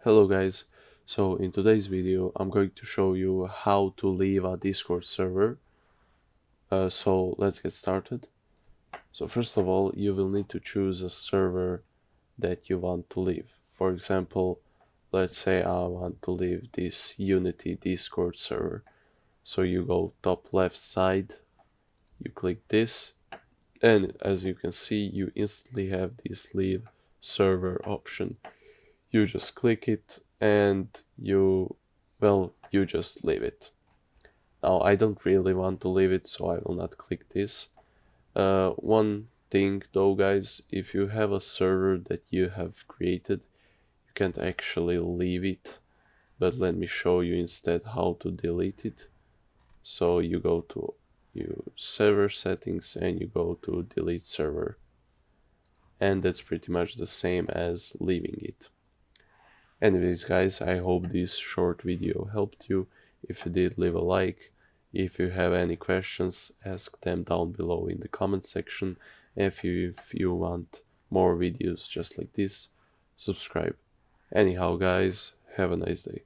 Hello guys, so in today's video I'm going to show you how to leave a Discord server. So let's get started. So first of all, you will need to choose a server that you want to leave. For example, let's say I want to leave this Unity Discord server. So you go top left side, you click this, and as you can see you instantly have this leave server option. You just click it and you just leave it. Now I don't really want to leave it, so I will not click this. One thing though guys, if you have a server that you have created, you can't actually leave it, but let me show you instead how to delete it. So you go to server settings and you go to delete server, and that's pretty much the same as leaving it. Anyways guys, I hope this short video helped you. If it did, leave a like. If you have any questions, ask them down below in the comment section. If you want more videos just like this, subscribe. Anyhow guys, have a nice day.